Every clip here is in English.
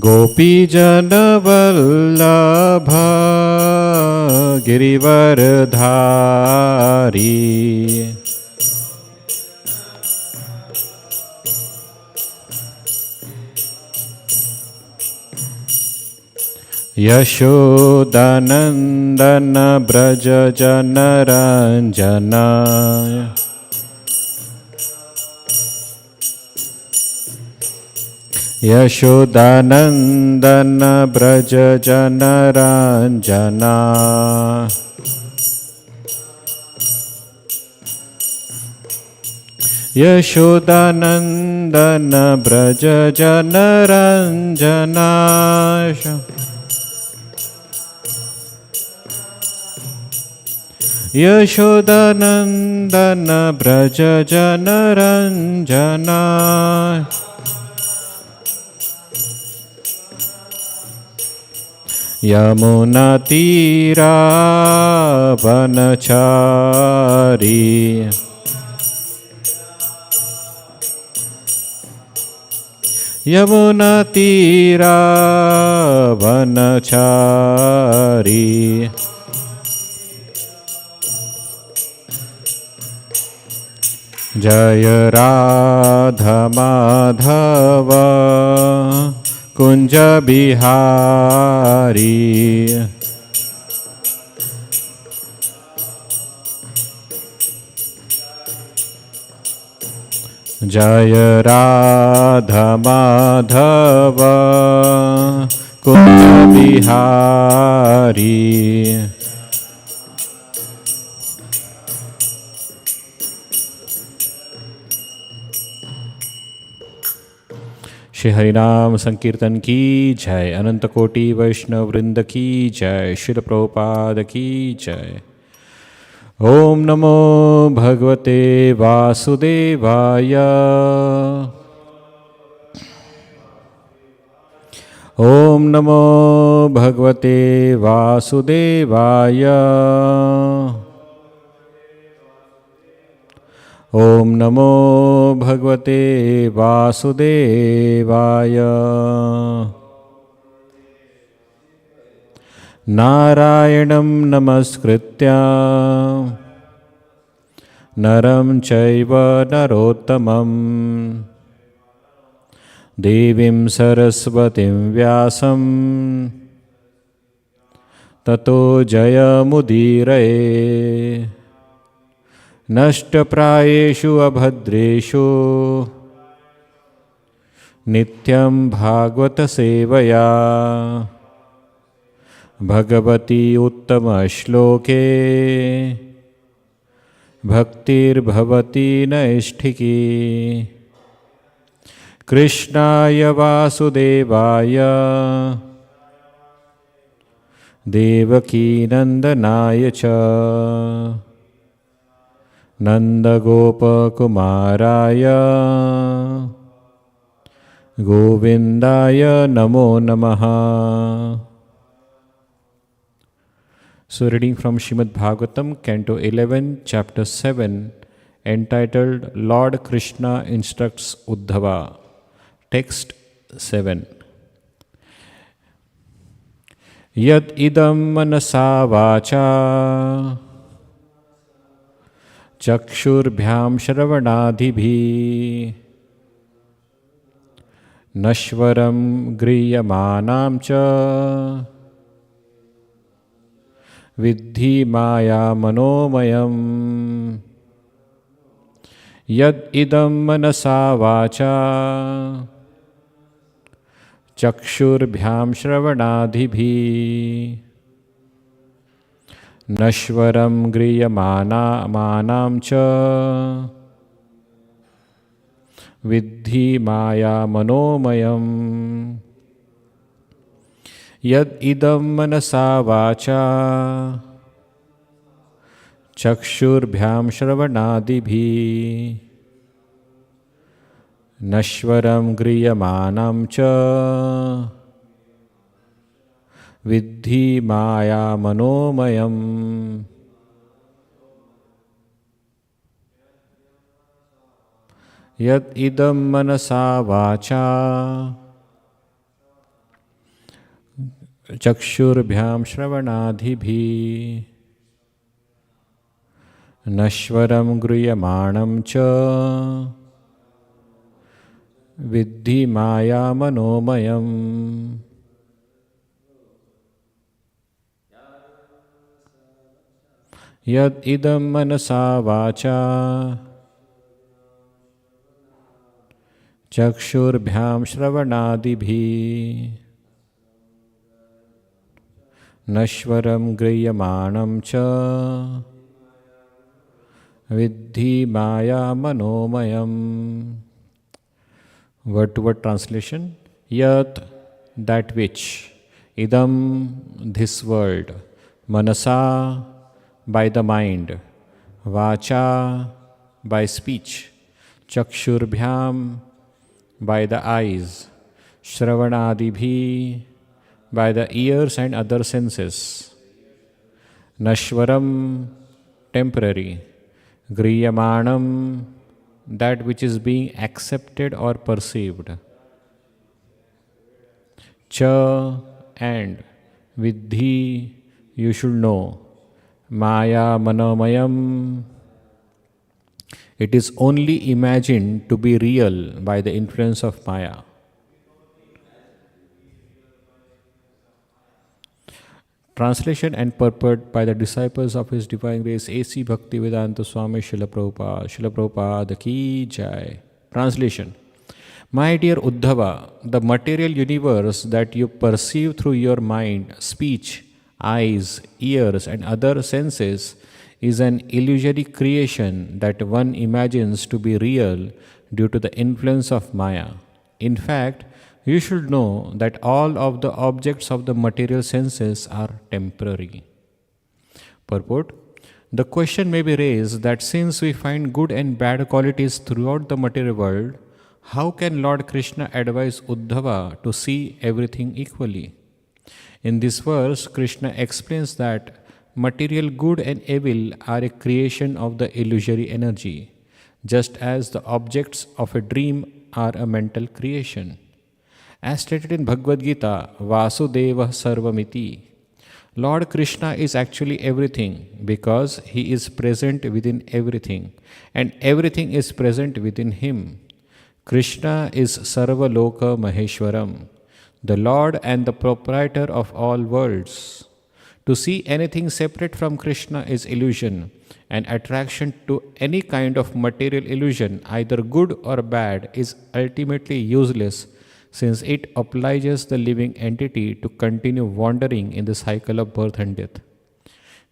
गोपीजनवल्लभ गिरिवरधारी यशोदानन्दन व्रज जनरञ्जन यशोदानन्दन व्रज जनरञ्जन यशोदानन्दन व्रज जनरञ्जन यशोदानन्दन व्रज जनरञ्जन यमुनातीरावनचारी यमुनातीरावनचारी जय राधा माधव कुंज बिहारी जय राधा माधव कुंज बिहारी श्री हरिनाम संकीर्तन की जय। अनंत कोटि वैष्णव वृंद की जय। श्रील प्रभुपाद की जय। ओम नमो भगवते वासुदेवाय। ओम नमो भगवते वासुदेवाय। ओम नमो भगवते वासुदेवाय। नारायणं नमस्कृत्य नरं चैव नरोत्तमं देवीं सरस्वतीं व्यासं ततो जयमुदीरये। नष्टप्रायेषु अभद्रेषु नित्यं भागवत सेवया भगवती उत्तमश्लोके भक्तिर्भवति नैष्ठिकी। कृष्णाय वासुदेवाय देवकीनन्दनाय च नन्दगोपकुमाराय गोविन्दाय नमो नमः। So reading from Srimad Bhagavatam, Canto 11, Chapter 7, entitled Lord Krishna Instructs Uddhava. Text 7. Yad idam manasa vacha चक्षुर्भ्याम श्रवणादिभिः नश्वरं गृह्यमानां च विद्धि माया मनोमयम्। यद् इदं मनसा वाचा चक्षुर्भ्याम श्रवणादिभिः नश्वरं गृह्यमानां च विद्धि माया मनोमयम्। यद् इदं मनसा वाचा चक्षुर्भ्यां श्रवणादिभिः नश्वरं गृह्यमानं च विद्धि माया मनोमयम्। यद् इदं मनसा वाचा चक्षुर्भ्यां श्रवणादिभिः नश्वरं गृह्यमाणं च विद्धि मायामनोमयम् यद् इदं मनसा वाचा चक्षुर्भ्यां श्रवणादिभिः नश्वरं गृह्यमाणं च विद्धि मायामनोमयम्. Word to word translation. Yat, that which, idam, this world, manasa, by the mind, vacha, by speech, chakshurbhyam, by the eyes, shravanadibhi, by the ears and other senses, nashwaram, temporary, griyamanam, that which is being accepted or perceived, cha, and, viddhi, you should know, maya manomayam, it is only imagined to be real by the influence of maya. Translation and purport by the disciples of His Divine Grace A.C. Bhaktivedanta Swami Srila Prabhupada. Srila Prabhupada ki jai. Translation. My dear Uddhava, the material universe that you perceive through your mind, speech, eyes, ears and other senses is an illusory creation that one imagines to be real due to the influence of Maya. In fact, you should know that all of the objects of the material senses are temporary. Purport. The question may be raised that since we find good and bad qualities throughout the material world, how can Lord Krishna advise Uddhava to see everything equally? In this verse, Krishna explains that material good and evil are a creation of the illusory energy, just as the objects of a dream are a mental creation. As stated in Bhagavad Gita, Vasudeva Sarvamiti, Lord Krishna is actually everything because He is present within everything and everything is present within Him. Krishna is Sarva Loka Maheshwaram, the Lord and the proprietor of all worlds. To see anything separate from Krishna is illusion, and attraction to any kind of material illusion, either good or bad, is ultimately useless, since it obliges the living entity to continue wandering in the cycle of birth and death.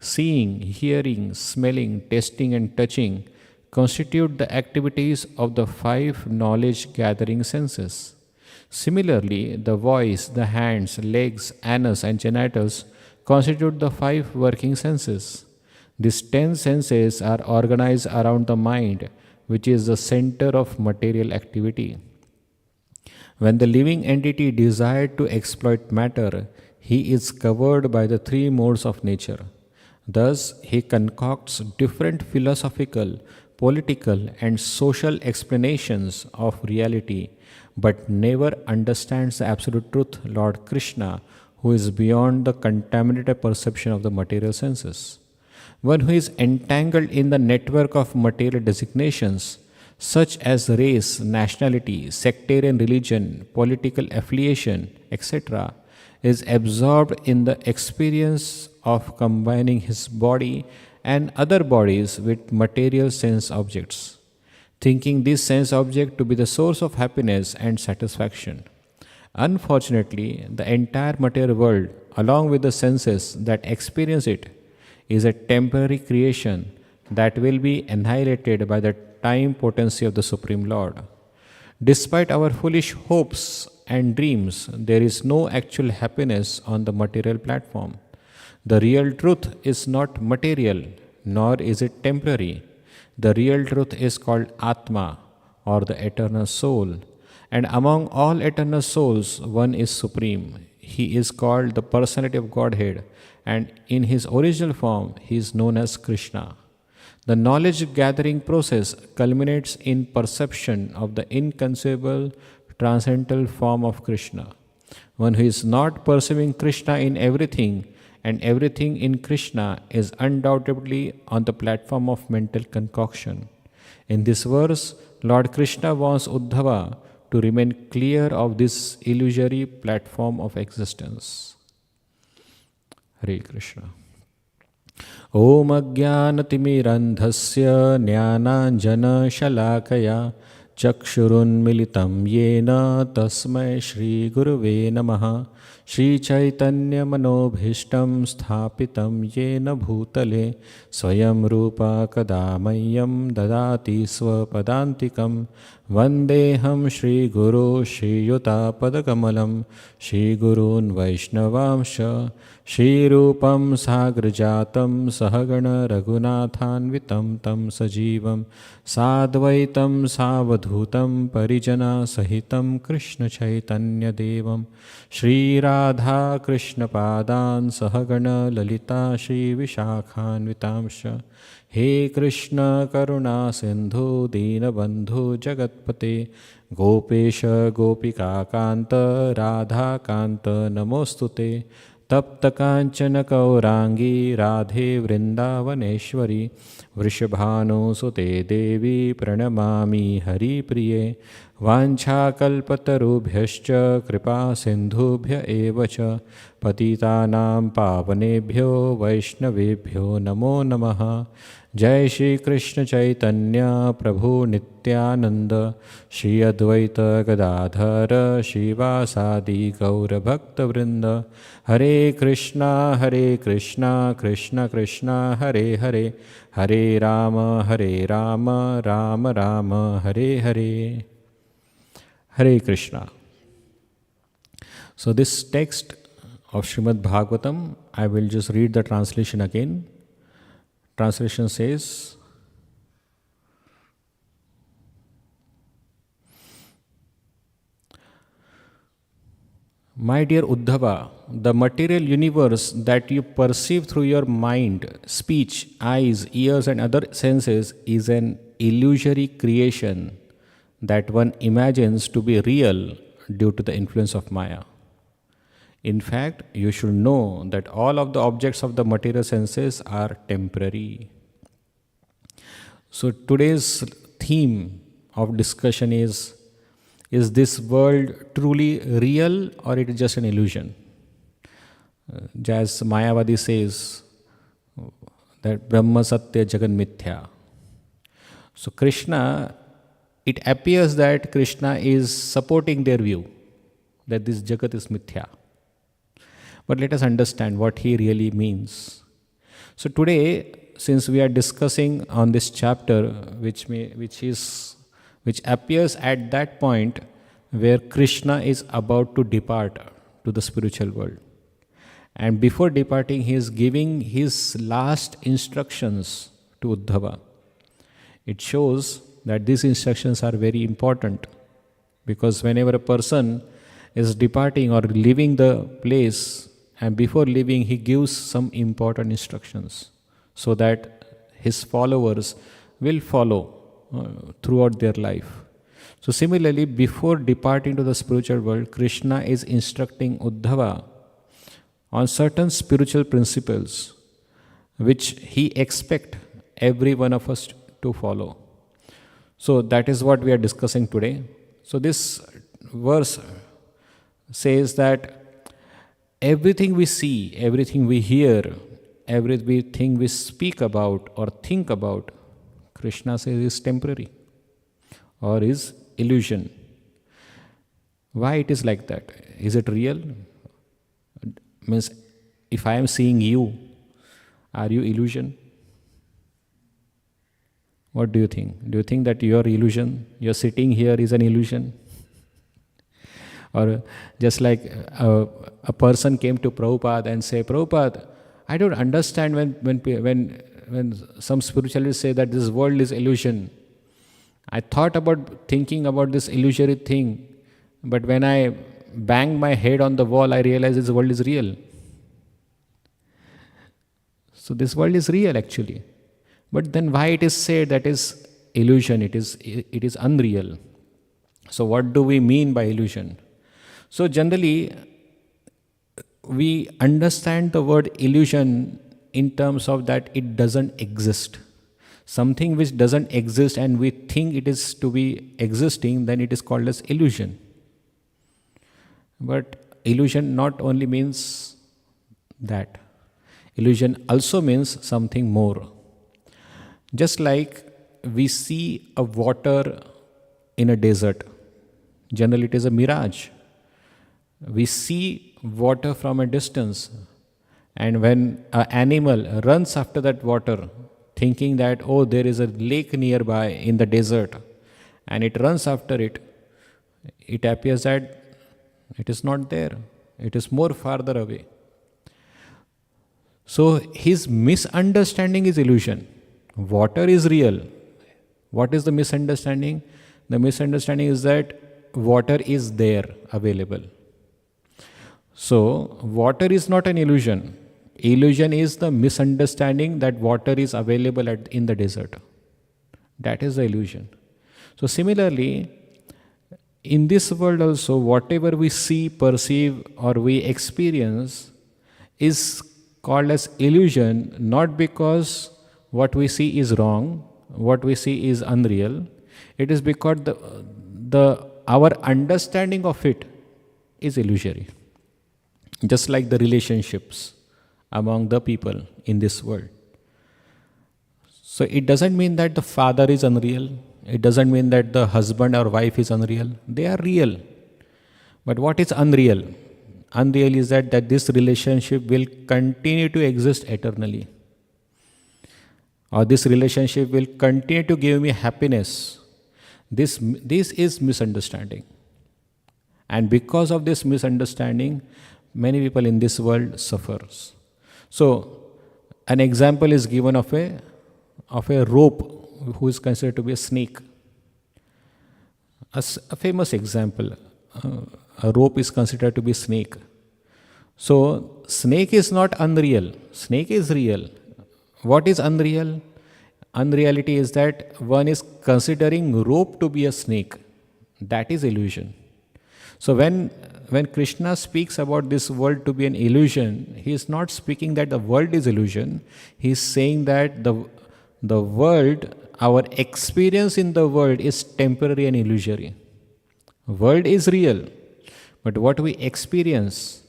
Seeing, hearing, smelling, tasting and touching constitute the activities of the 5 knowledge-gathering senses. Similarly, the voice, the hands, legs, anus and genitals constitute the 5 working senses. These 10 senses are organized around the mind, which is the center of material activity. When the living entity desired to exploit matter, he is covered by the 3 modes of nature. Thus, he concocts different philosophical, political, and social explanations of reality, but never understands the absolute truth, Lord Krishna, who is beyond the contaminated perception of the material senses. One who is entangled in the network of material designations, such as race, nationality, sectarian religion, political affiliation, etc., is absorbed in the experience of combining his body and other bodies with material sense objects, thinking this sense object to be the source of happiness and satisfaction. Unfortunately, the entire material world, along with the senses that experience it, is a temporary creation that will be annihilated by the time potency of the Supreme Lord. Despite our foolish hopes and dreams, there is no actual happiness on the material platform. The real truth is not material, nor is it temporary. The real truth is called Atma, or the eternal soul. And among all eternal souls, one is supreme. He is called the personality of Godhead, and in his original form, he is known as Krishna. The knowledge gathering process culminates in perception of the inconceivable transcendental form of Krishna. One who is not perceiving Krishna in everything and everything in Krishna is undoubtedly on the platform of mental concoction. In this verse, Lord Krishna wants Uddhava to remain clear of this illusory platform of existence. Hare Krishna. Om Ajnanatimirandhasya Jnananjana Shalakaya Chakshurunmilitam Yena Tasmai Shri Guruve Namaha Shri Chaitanya Manobhishtam Sthapitam Yena Bhutale Swayam Rupa Kadamayam Dadati Swapadantikam Vandeham Shri Guru Shri Yuta Padakamalam Shri Gurun Vaishnavamsha Shri Rupam Sagrajatam Sahagana Raghunathanvitam Tam Sajivam Sadvaitam Savadhutam Parijana Sahitam Krishna Chaitanya Devam Shri Radha Krishna Padan Sahagana Lalita Shri Vishakhanvitamsha He Krishna Karuna Sindhu Dinabandhu Jagatpate Gopesha Gopika Kanta Radha Kanta Namostute Tapta Kanchana Kaurangi Radhe Vrindavaneshwari Vrishabhanu Sute Devi Pranamami Hari Priye Vancha Kalpatarubhyascha Kripa Sindhubhya Evacha Patitanam Pavanebhyo Vaishnavebhyo Namo Namaha Jai Shri Krishna Chaitanya Prabhu Nityananda Shri Advaita Gadadhara Shivasadi Gaura Bhakta Vrinda Hare Krishna Krishna Krishna Hare Hare Hare Rama Rama Rama Hare Hare. Hare Krishna. So this text of Srimad Bhagavatam, I will just read the translation again. Translation says, My dear Uddhava, the material universe that you perceive through your mind, speech, eyes, ears and other senses is an illusory creation that one imagines to be real due to the influence of Maya. In fact, you should know that all of the objects of the material senses are temporary. So today's theme of discussion is this world truly real or it is just an illusion? As Mayavadi says, that Brahma Satya Jagan Mithya. So Krishna, it appears that Krishna is supporting their view that this Jagat is Mithya. But let us understand what he really means. So today, since we are discussing on this chapter, which appears at that point where Krishna is about to depart to the spiritual world. And before departing, he is giving his last instructions to Uddhava. It shows that these instructions are very important, because whenever a person is departing or leaving the place, and before leaving he gives some important instructions so that his followers will follow throughout their life. So similarly, before departing to the spiritual world, Krishna is instructing Uddhava on certain spiritual principles which he expects every one of us to follow. So that is what we are discussing today. So this verse says that everything we see, everything we hear, everything we speak about or think about, Krishna says is temporary or is illusion. Why it is like that? Is it real? Means if I am seeing you, are you illusion? What do you think? Do you think that your illusion, you're sitting here is an illusion? Or just like a person came to Prabhupada and say, Prabhupada, I don't understand when some spiritualists say that this world is illusion. I thought about thinking about this illusory thing, but when I banged my head on the wall, I realized this world is real. So this world is real actually. But then why it is said that is illusion, it is unreal. So what do we mean by illusion? So generally, we understand the word illusion in terms of that it doesn't exist. Something which doesn't exist and we think it is to be existing, then it is called as illusion. But illusion not only means that, illusion also means something more. Just like we see a water in a desert, generally it is a mirage. We see water from a distance, and when an animal runs after that water, thinking that, oh, there is a lake nearby in the desert, and it runs after it, it appears that it is not there, it is more farther away. So his misunderstanding is illusion. Water is real. What is the misunderstanding? The misunderstanding is that water is there, available. So, water is not an illusion. Illusion is the misunderstanding that water is available in the desert. That is the illusion. So, similarly, in this world also, whatever we see, perceive, or we experience is called as illusion, not because what we see is wrong, what we see is unreal. It is because our understanding of it is illusory. Just like the relationships among the people in this world. So it doesn't mean that the father is unreal. It doesn't mean that the husband or wife is unreal. They are real. But what is unreal? Unreal is that this relationship will continue to exist eternally. Or this relationship will continue to give me happiness. This is misunderstanding. And because of this misunderstanding, many people in this world suffers. So, an example is given of a rope who is considered to be a snake. A famous example, a rope is considered to be snake. So, snake is not unreal. Snake is real. What is unreal? Unreality is that one is considering rope to be a snake. That is illusion. So when Krishna speaks about this world to be an illusion, he is not speaking that the world is illusion. He is saying that the world, our experience in the world is temporary and illusory. World is real, but what we experience,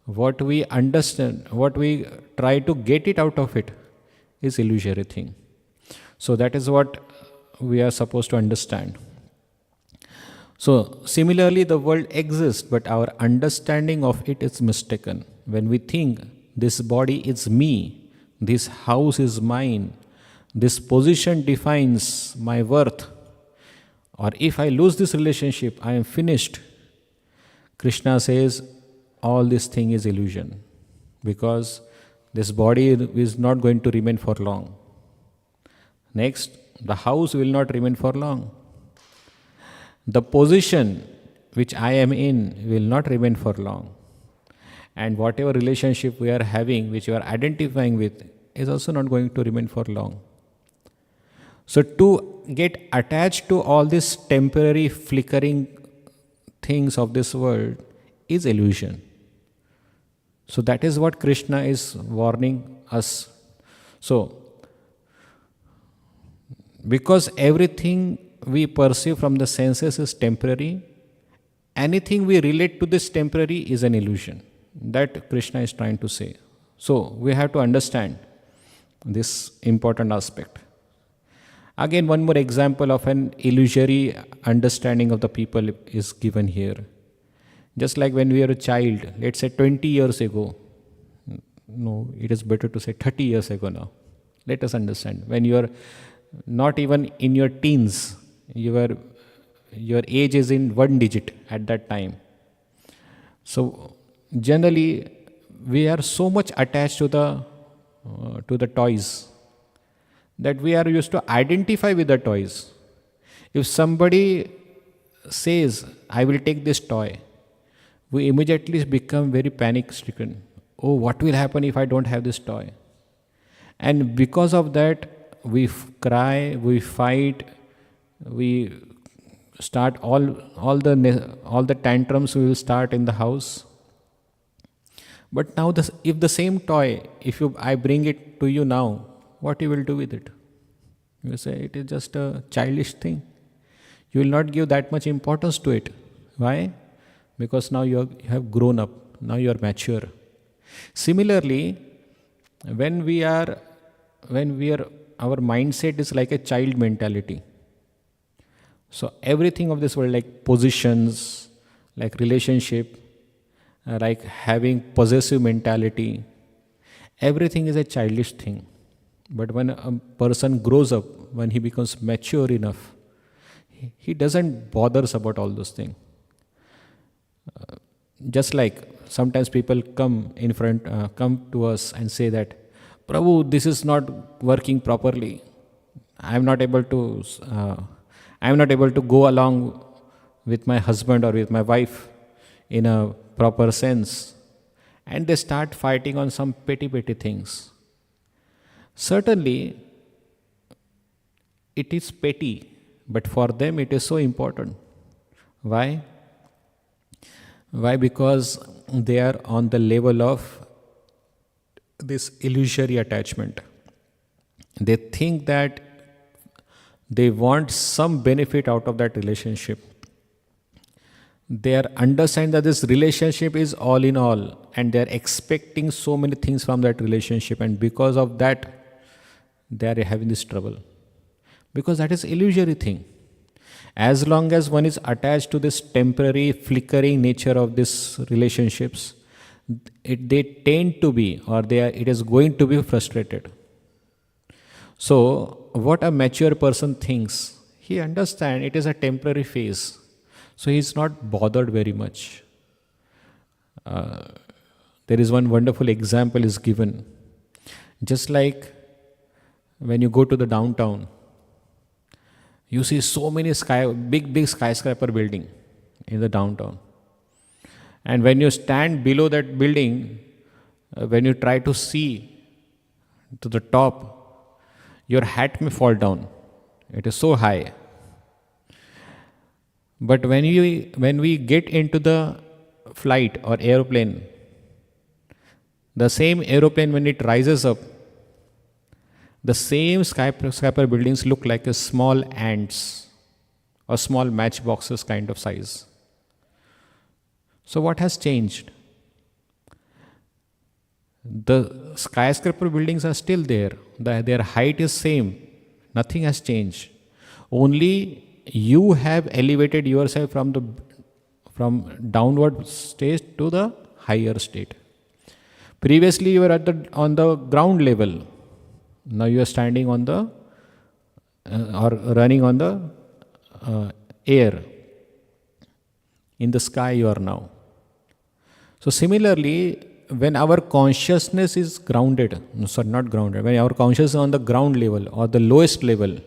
what we understand, what we try to get it out of it is illusory thing. So that is what we are supposed to understand. So, similarly, the world exists, but our understanding of it is mistaken. When we think this body is me, this house is mine, this position defines my worth, or if I lose this relationship, I am finished. Krishna says all this thing is illusion, because this body is not going to remain for long. Next, the house will not remain for long. The position which I am in will not remain for long. And whatever relationship we are having, which we are identifying with, is also not going to remain for long. So to get attached to all these temporary flickering things of this world is illusion. So that is what Krishna is warning us. So, because everything we perceive from the senses is temporary, anything we relate to this temporary is an illusion. That Krishna is trying to say. So we have to understand this important aspect. Again, one more example of an illusory understanding of the people is given here. Just like when we were a child, let's say 20 years ago, no, it is better to say 30 years ago now. Let us understand. When you are not even in your teens, your age is in one digit at that time. So generally, we are so much attached to the toys that we are used to identify with the toys. If somebody says, I will take this toy, we immediately become very panic stricken. Oh, what will happen if I don't have this toy? And because of that, we cry, we fight, we start all the tantrums we will start in the house. But now, if the same toy, I bring it to you now, what you will do with it? You say it is just a childish thing. You will not give that much importance to it. Why? Because now you have grown up. Now you are mature. Similarly, when we are, our mindset is like a child mentality. So everything of this world, like positions, like relationship, like having possessive mentality, everything is a childish thing. But when a person grows up, when he becomes mature enough, he doesn't bothers about all those things. Just like sometimes people come to us and say that, Prabhu, this is not working properly. I am not able to go along with my husband or with my wife in a proper sense. And they start fighting on some petty things. Certainly, it is petty, but for them it is so important. Why? Why? Because they are on the level of this illusory attachment. They think that they want some benefit out of that relationship. They are understand that this relationship is all in all, and they are expecting so many things from that relationship, and because of that, they are having this trouble. Because that is illusory thing. As long as one is attached to this temporary, flickering nature of these relationships, they tend to be, it is going to be frustrated. So, what a mature person thinks, he understands it is a temporary phase. So, he is not bothered very much. There is one wonderful example is given. Just like when you go to the downtown, you see so many big skyscraper building in the downtown. And when you stand below that building, when you try to see to the top, your hat may fall down. It is so high. But when we get into the flight or aeroplane, the same aeroplane, when it rises up, the same skyscraper buildings look like a small ants or small matchboxes kind of size. So what has changed? The skyscraper buildings are still there. Their height is same. Nothing has changed. Only you have elevated yourself from downward state to the higher state. Previously you were on the ground level. Now you are standing on the or running on the air. In the sky you are now. So similarly, when our consciousness is grounded, not grounded, when our consciousness is on the ground level or the lowest level,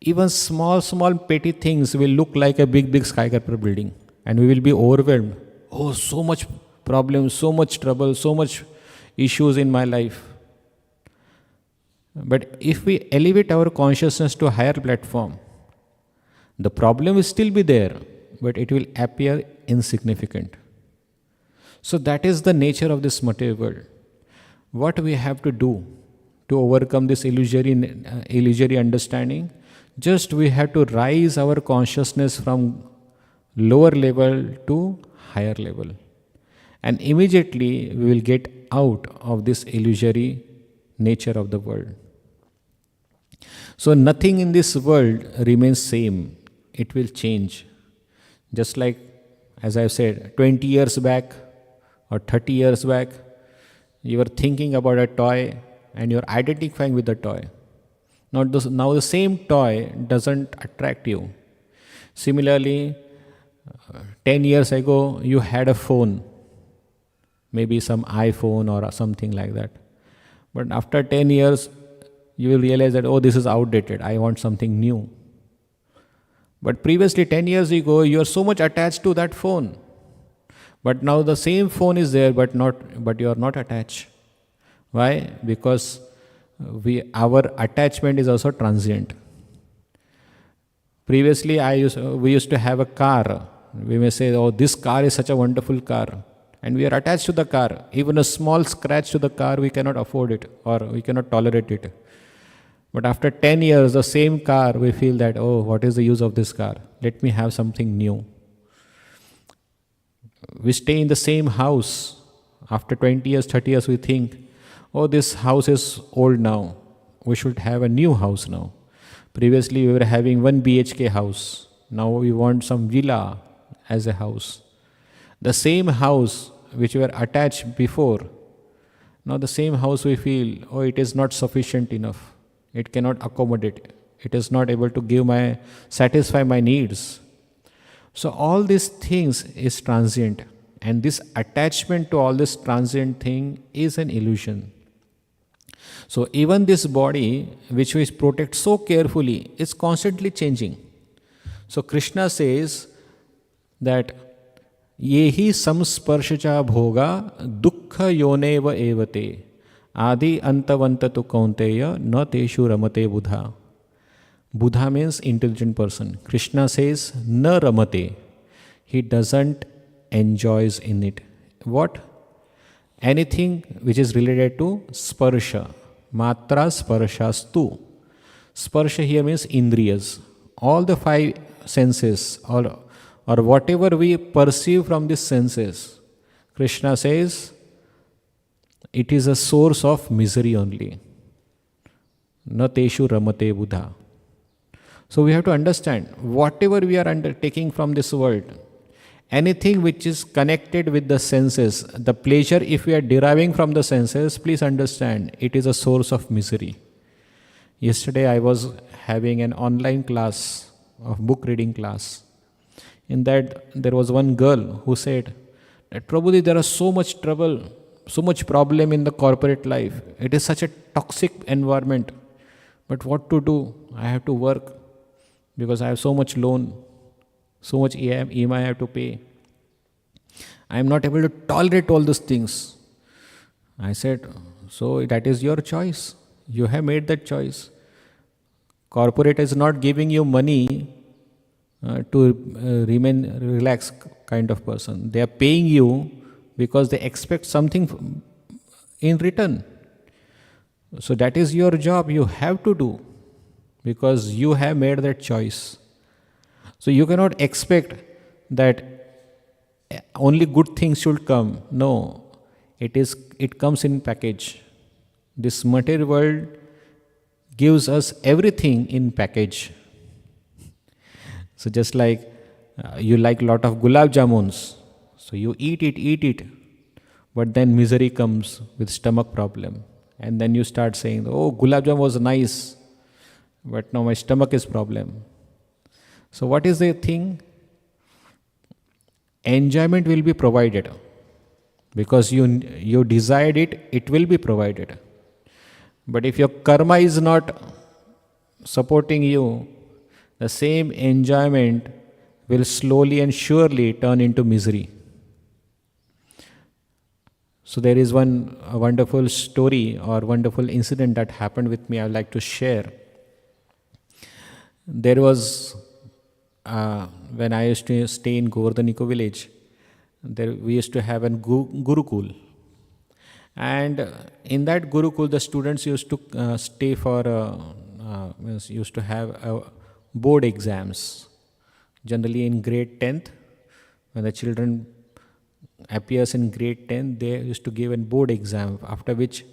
even small petty things will look like a big skyscraper building, and we will be overwhelmed. Oh, so much problems, so much trouble, so much issues in my life. But if we elevate our consciousness to a higher platform, the problem will still be there, but it will appear insignificant. So that is the nature of this material world. What we have to do to overcome this illusory understanding? Just we have to rise our consciousness from lower level to higher level. And immediately we will get out of this illusory nature of the world. So nothing in this world remains same. It will change. Just like, as I said, 20 years back or 30 years back, you were thinking about a toy and you're identifying with the toy. Now the same toy doesn't attract you. Similarly, 10 years ago, you had a phone, maybe some iPhone or something like that. But after 10 years, you will realize that, oh, this is outdated. I want something new. But previously, 10 years ago, you are so much attached to that phone. But now the same phone is there, but you are not attached. Why? Because our attachment is also transient. Previously, we used to have a car. We may say, oh, this car is such a wonderful car. and we are attached to the car. Even a small scratch to the car, we cannot afford it or we cannot tolerate it. But after 10 years, the same car, we feel that, oh, what is the use of this car? Let me have something new. We stay in the same house. After 20 years, 30 years, we think, oh, this house is old now. We should have a new house now. Previously, we were having 1 BHK house. Now we want some villa as a house. The same house which we were attached before, now the same house we feel, oh, it is not sufficient enough. It cannot accommodate. It is not able to satisfy my needs. So all these things is transient, and this attachment to all this transient thing is an illusion. So even this body, which we protect so carefully, is constantly changing. So Krishna says that yehi samsparshacha bhoga dukkha yoneva evate adi antavanta tu kaunteya na teshu ramate buddha. Buddha means intelligent person. Krishna says na ramate. He doesn't enjoys in it. What? Anything which is related to sparsha. Matra sparshastu. Sparsha here means indriyas. All the 5 senses or whatever we perceive from these senses, Krishna says it is a source of misery only. Na teshu ramate buddha. So we have to understand, whatever we are undertaking from this world, anything which is connected with the senses, the pleasure if we are deriving from the senses, please understand, it is a source of misery. Yesterday I was having an online class of book reading class. In that there was one girl who said that Prabhuji, there is so much trouble, so much problem in the corporate life. It is such a toxic environment. But what to do? I have to work because I have so much loan, so much EMI I have to pay. I am not able to tolerate all those things. I said, so that is your choice. You have made that choice. Corporate is not giving you money to remain relaxed kind of person. They are paying you because they expect something in return. So that is your job. You have to do because you have made that choice. So you cannot expect that only good things should come. No, it comes in package. This material world gives us everything in package. So just like you like lot of gulab jamuns, so you eat it, but then misery comes with stomach problem. And then you start saying, oh, gulab jamun was nice, but now my stomach is problem. So what is the thing? Enjoyment will be provided. Because you desired it, it will be provided. But if your karma is not supporting you, the same enjoyment will slowly and surely turn into misery. So there is one wonderful story or wonderful incident that happened with me I would like to share. There was, when I used to stay in Govardhaniko village, we used to have a Gurukul. And in that Gurukul, the students used to stay for, used to have board exams. Generally in grade 10th, when the children appears in grade 10, they used to give a board exam, after which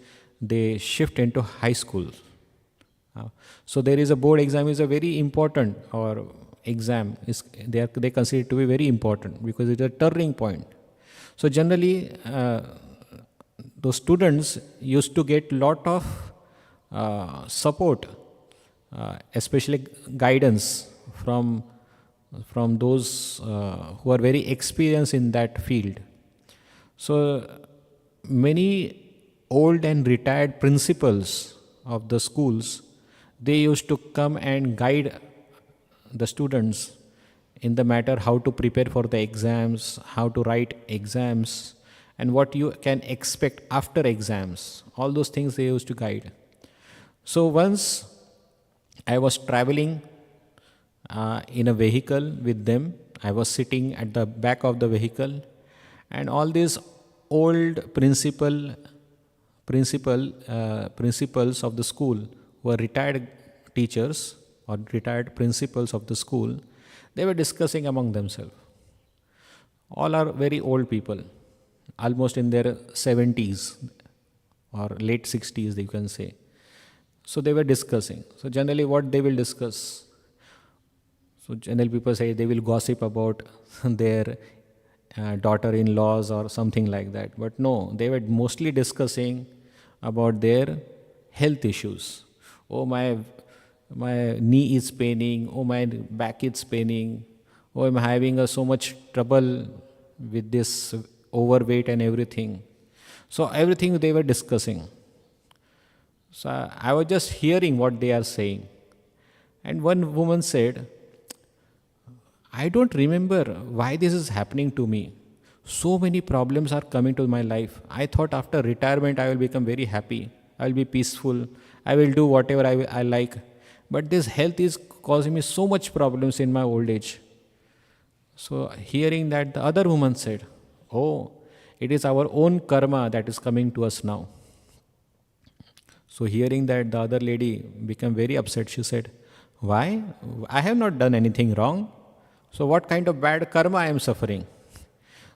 they shift into high school. So there is a board exam is a very important or exam. They consider it to be very important because it is a turning point. So generally, those students used to get lot of support, especially guidance from those who are very experienced in that field. So many old and retired principals of the schools, they used to come and guide the students in the matter how to prepare for the exams, how to write exams, and what you can expect after exams. All those things they used to guide. So once I was traveling in a vehicle with them. I was sitting at the back of the vehicle, and all these old principals of the school who are retired teachers or retired principals of the school. They were discussing among themselves. All are very old people, almost in their 70s or late 60s, you can say. So they were discussing. So generally, what they will discuss? So generally, people say they will gossip about their daughter-in-laws or something like that. But no, they were mostly discussing about their health issues. Oh, my knee is paining. Oh, my back is paining. Oh, I'm having so much trouble with this overweight and everything. So everything they were discussing. So I was just hearing what they are saying. And one woman said, I don't remember why this is happening to me. So many problems are coming to my life. I thought after retirement I will become very happy. I will be peaceful. I will do whatever I like. But this health is causing me so much problems in my old age. So hearing that, the other woman said, oh, it is our own karma that is coming to us now. So hearing that, the other lady became very upset. She said, why? I have not done anything wrong. So what kind of bad karma I am suffering?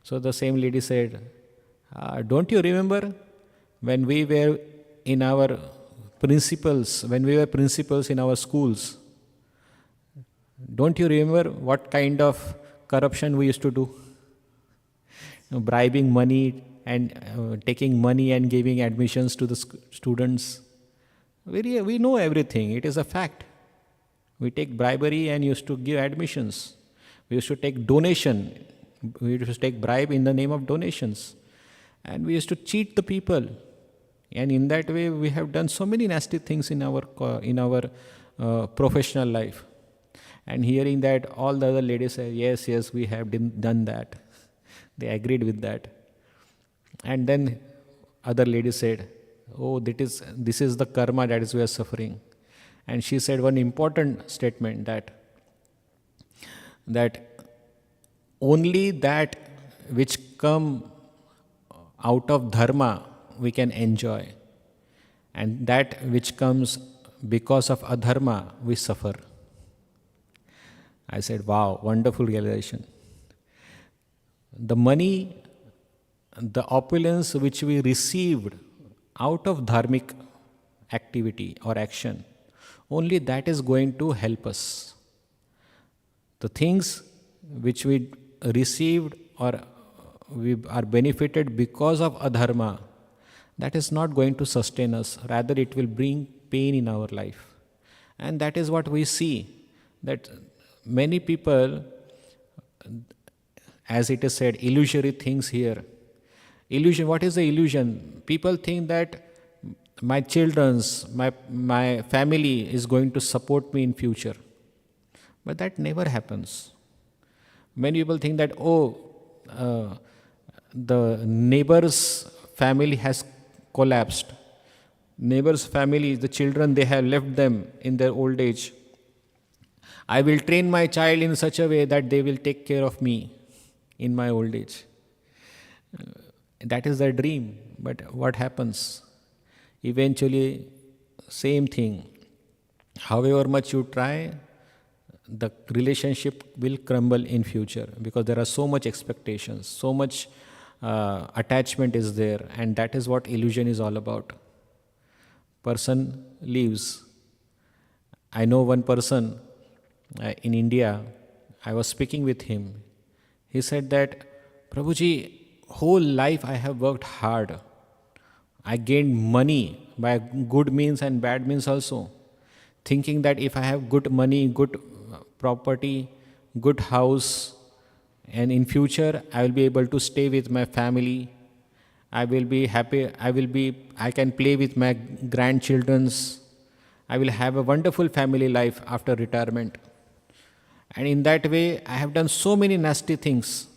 So the same lady said, don't you remember when we were in our principals, when we were principals in our schools? Don't you remember what kind of corruption we used to do? Bribing money and taking money and giving admissions to the students. We know everything. It is a fact. We take bribery and used to give admissions. We used to take donation. We used to take bribe in the name of donations. And we used to cheat the people. And in that way, we have done so many nasty things in our professional life. And hearing that, all the other ladies say, yes, we have done that. They agreed with that. And then other lady said, oh, this is the karma that is we are suffering. And she said one important statement that only that which come out of dharma we can enjoy, and that which comes because of adharma we suffer. I said, wow, wonderful realization. The money, the opulence which we received out of dharmic activity or action, only that is going to help us. The things which we received or we are benefited because of adharma, that is not going to sustain us. Rather, it will bring pain in our life. And that is what we see, that many people, as it is said, illusory things here. Illusion, what is the illusion? People think that my children's, my family is going to support me in future. But that never happens. Many people think that, the neighbor's family has collapsed. Neighbor's family, the children, they have left them in their old age. I will train my child in such a way that they will take care of me in my old age. That is their dream. But what happens? Eventually, same thing. However much you try, the relationship will crumble in future because there are so much expectations, so much attachment is there, and that is what illusion is all about. Person leaves. I know one person in India. I was speaking with him. He said that, Prabhuji, whole life I have worked hard. I gained money by good means and bad means also, thinking that if I have good money, good property, good house, and in future I will be able to stay with my family, I will be happy, I can play with my grandchildrens, I will have a wonderful family life after retirement. And in that way, I have done so many nasty things,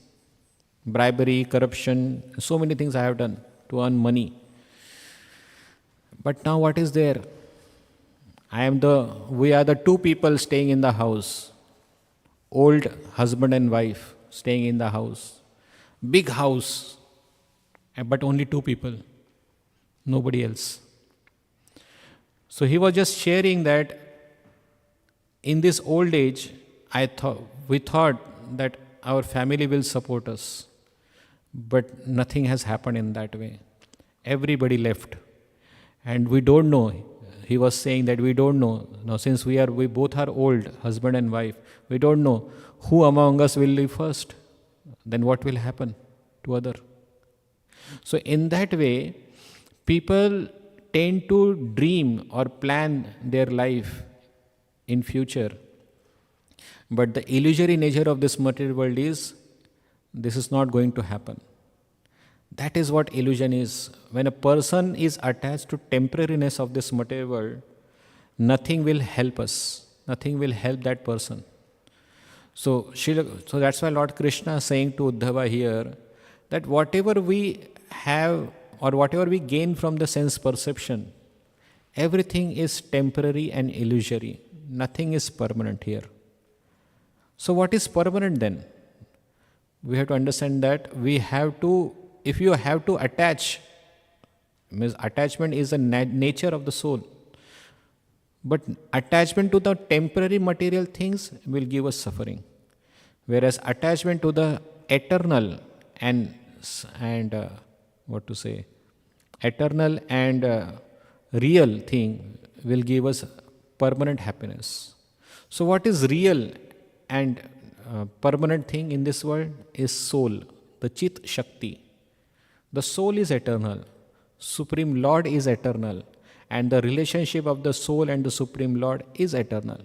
bribery, corruption, so many things I have done to earn money. But now what is there? We are the two people staying in the house. Old husband and wife staying in the house. Big house. but only two people, nobody else. So he was just sharing that in this old age, we thought that our family will support us, but nothing has happened in that way. Everybody left, and we don't know. He was saying that we don't know. Now, since we both are old, husband and wife, we don't know who among us will live first. Then what will happen to other? So in that way, people tend to dream or plan their life in future. But the illusory nature of this material world is, this is not going to happen. That is what illusion is. When a person is attached to temporariness of this material world, nothing will help us. Nothing will help that person. So that's why Lord Krishna is saying to Uddhava here that whatever we have or whatever we gain from the sense perception, everything is temporary and illusory. Nothing is permanent here. So what is permanent then? We have to understand that if you have to attach, means attachment is the nature of the soul. But attachment to the temporary material things will give us suffering. Whereas attachment to the eternal and eternal and real thing will give us permanent happiness. So what is real and permanent thing in this world is soul, the Chit Shakti. The soul is eternal. Supreme Lord is eternal. And the relationship of the soul and the Supreme Lord is eternal.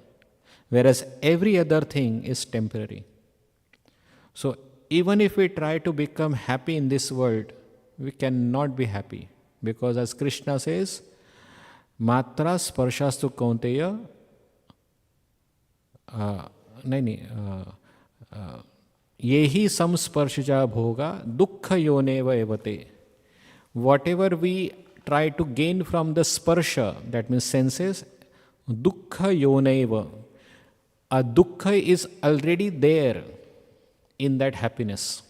Whereas every other thing is temporary. So even if we try to become happy in this world, we cannot be happy. Because as Krishna says, Matra sparshastu kaunteya yehi samsparshja bhoga dukkha yoneva evate. Whatever we try to gain from the sparsha, that means senses, dukkha yoneva. A dukkha is already there in that happiness.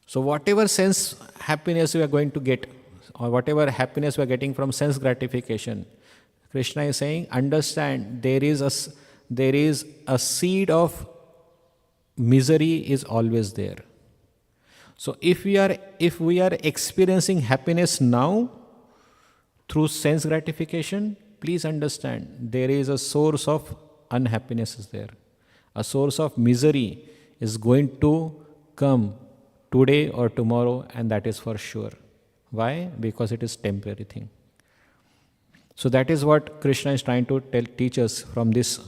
So whatever sense happiness we are going to get, or whatever happiness we are getting from sense gratification, Krishna is saying, understand there is a seed of misery is always there. So if we are experiencing happiness now through sense gratification, please understand there is a source of unhappiness is there. A source of misery is going to come today or tomorrow, and that is for sure. Why? Because it is temporary thing. So that is what Krishna is trying to teach us from this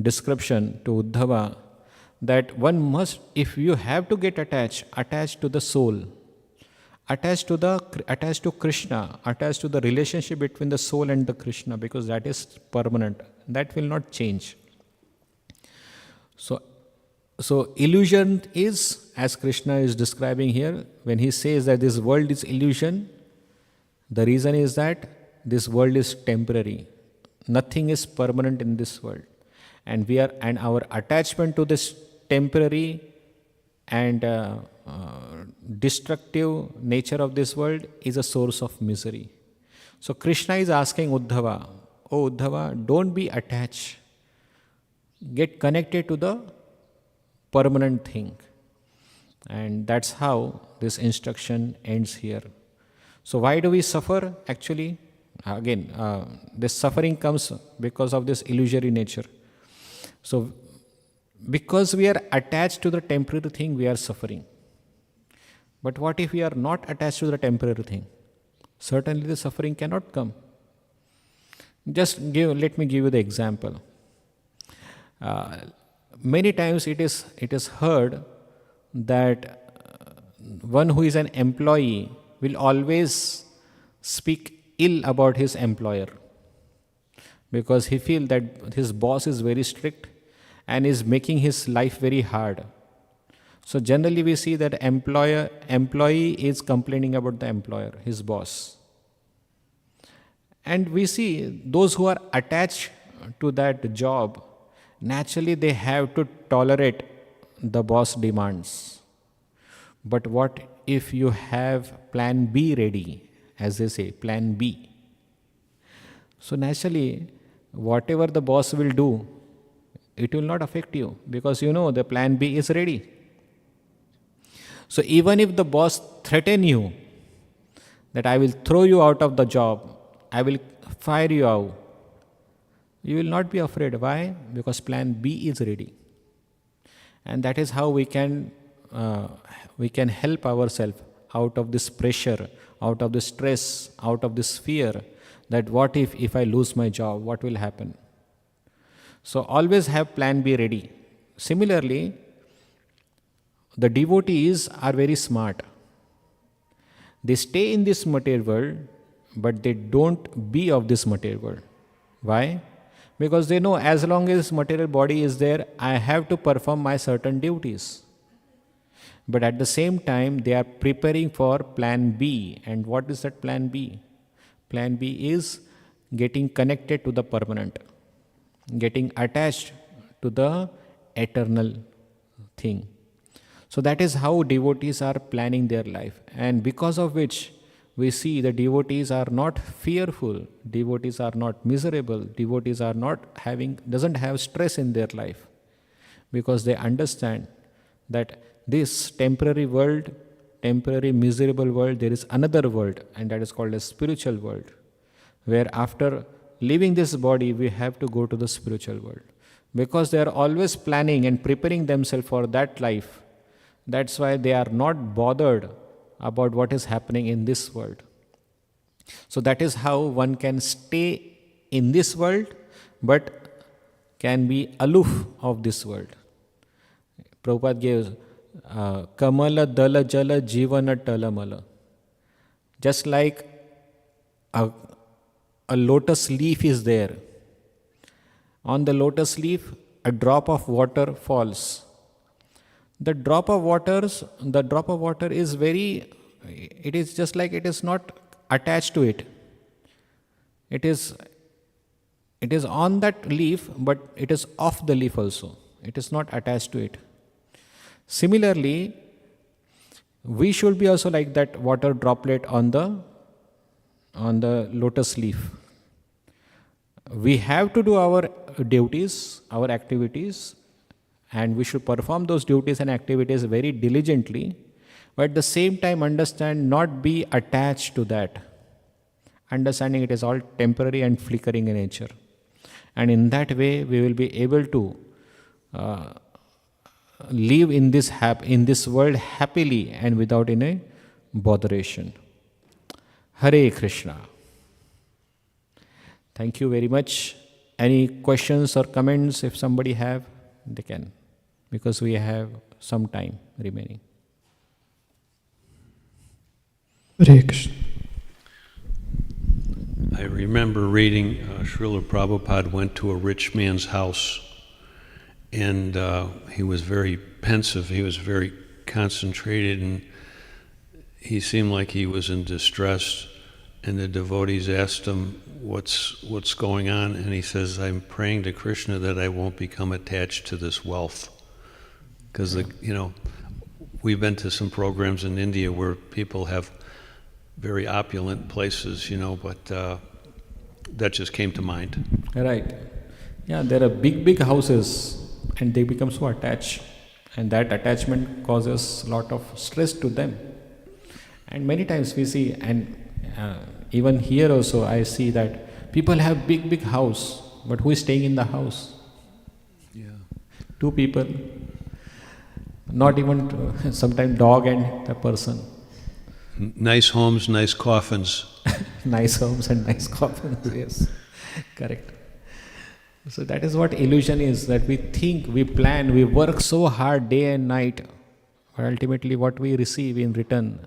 description to Uddhava, that one must, if you have to get attached to the soul, attached to Krishna, attached to the relationship between the soul and the Krishna, because that is permanent, that will not change. So illusion is, as Krishna is describing here, when he says that this world is illusion, the reason is that this world is temporary. Nothing is permanent in this world. And our attachment to this temporary and destructive nature of this world is a source of misery. So Krishna is asking Uddhava, oh Uddhava, don't be attached. Get connected to the permanent thing. And that's how this instruction ends here. So why do we suffer actually? Again, this suffering comes because of this illusory nature. So because we are attached to the temporary thing, we are suffering. But what if we are not attached to the temporary thing? Certainly the suffering cannot come. Let me give you the example. Many times it is heard that one who is an employee will always speak ill about his employer, because he feels that his boss is very strict and is making his life very hard. So generally we see that employee is complaining about the employer, his boss. And we see those who are attached to that job, naturally they have to tolerate the boss demands. But what if you have plan B ready, as they say, plan B? So naturally, whatever the boss will do, it will not affect you because you know the plan B is ready. So even if the boss threaten you that I will throw you out of the job, I will fire you out, you will not be afraid. Why? Because plan B is ready. And that is how we can help ourselves out of this pressure, out of this stress, out of this fear that what if I lose my job, what will happen? So always have plan B ready. Similarly, the devotees are very smart. They stay in this material world, but they don't be of this material world. Why? Because they know as long as material body is there, I have to perform my certain duties. But at the same time, they are preparing for plan B. And what is that plan B? Plan B is getting connected to the permanent, getting attached to the eternal thing. So that is how devotees are planning their life. And because of which we see the devotees are not fearful, devotees are not miserable, devotees are not doesn't have stress in their life. Because they understand that this temporary world, temporary miserable world, there is another world, and that is called a spiritual world, where after leaving this body, we have to go to the spiritual world. Because they are always planning and preparing themselves for that life, that's why they are not bothered about what is happening in this world. So that is how one can stay in this world, but can be aloof of this world. Prabhupada gives Kamala Dala Jala Jivana Talamala. Just like a lotus leaf is there. On the lotus leaf, a drop of water falls. The drop of water is it is just like it is not attached to it. It is on that leaf, but it is off the leaf also. It is not attached to it. Similarly, we should be also like that water droplet on the lotus leaf. We have to do our duties, our activities, and we should perform those duties and activities very diligently, but at the same time understand, not be attached to that. Understanding it is all temporary and flickering in nature. And in that way, we will be able to live in this world happily and without any botheration. Hare Krishna. Thank you very much. Any questions or comments if somebody have, they can, because we have some time remaining. Hare Krishna. I remember reading Srila Prabhupada went to a rich man's house, and he was very pensive, he was very concentrated, and he seemed like he was in distress. And the devotees asked him, what's going on? And he says, I'm praying to Krishna that I won't become attached to this wealth. Because, we've been to some programs in India where people have very opulent places, but that just came to mind. Right. Yeah, there are big houses and they become so attached. And that attachment causes a lot of stress to them. And many times we see, and even here also I see that people have big house, but who is staying in the house? Yeah. 2 people, not even sometimes dog and a person. Nice homes, nice coffins. Nice homes and nice coffins, yes, correct. So that is what illusion is, that we think, we plan, we work so hard day and night, but ultimately what we receive in return,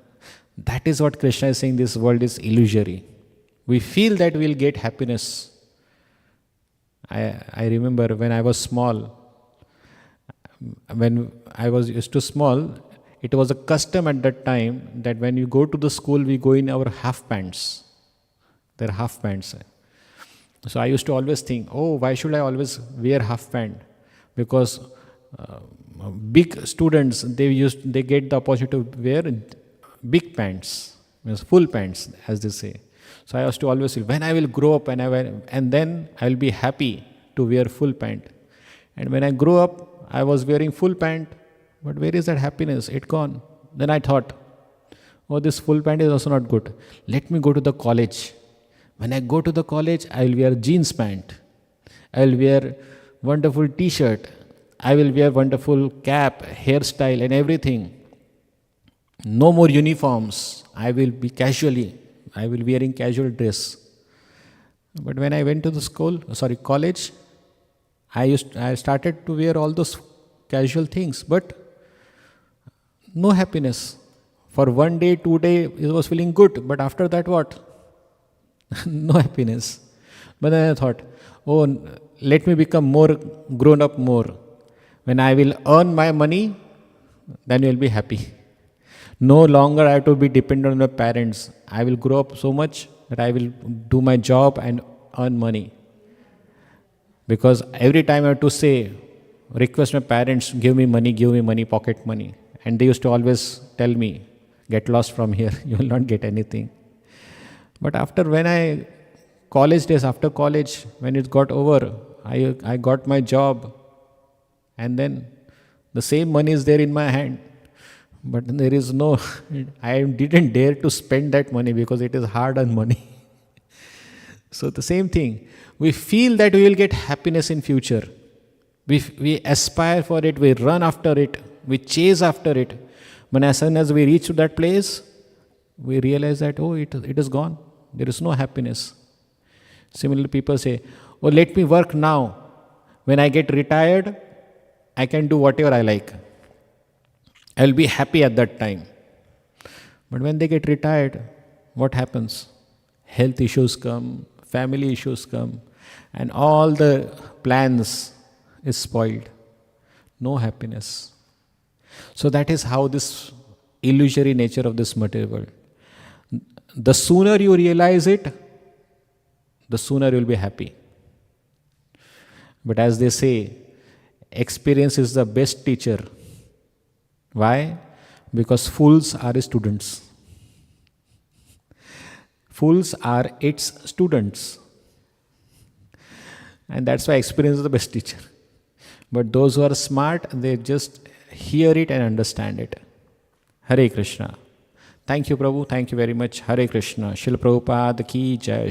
that is what Krishna is saying, this world is illusory. We feel that we will get happiness. I remember when I was small, when I was used to small, it was a custom at that time that when you go to the school, we go in our half pants. They're half pants. So I used to always think, why should I always wear half pant? Because big students, they get the opportunity to wear big pants, means full pants, as they say. So I used to always feel, when I will grow up and then I will be happy to wear full pant. And when I grew up, I was wearing full pant, but where is that happiness? It gone. Then I thought, oh, this full pant is also not good. Let me go to the college. When I go to the college, I will wear jeans pant. I will wear wonderful t-shirt. I will wear wonderful cap, hairstyle and everything. No more uniforms. I will be wearing casual dress. But when I went to the college, I started to wear all those casual things, but no happiness. For 1 day, 2 days, it was feeling good, but after that, what? No happiness. But then I thought, oh, let me become more grown up more. When I will earn my money, then you will be happy. No longer I have to be dependent on my parents. I will grow up so much that I will do my job and earn money. Because every time I have to request my parents, give me money, pocket money. And they used to always tell me, get lost from here, you will not get anything. But after college days, after college, when it got over, I got my job, and then the same money is there in my hand. But there is I didn't dare to spend that money because it is hard-earned money. So the same thing, we feel that we will get happiness in future. We aspire for it, we run after it, we chase after it. But as soon as we reach to that place, we realize that, it is gone. There is no happiness. Similarly, people say, let me work now. When I get retired, I can do whatever I like. I will be happy at that time. But when they get retired, what happens? Health issues come, family issues come, and all the plans is spoiled. No happiness. So that is how this illusory nature of this material world. The sooner you realize it, the sooner you will be happy. But as they say, experience is the best teacher. Why? Because fools are students. Fools are its students. And that's why experience is the best teacher. But those who are smart, they just hear it and understand it. Hare Krishna. Thank you, Prabhu. Thank you very much. Hare Krishna. Srila Prabhupada ki jai.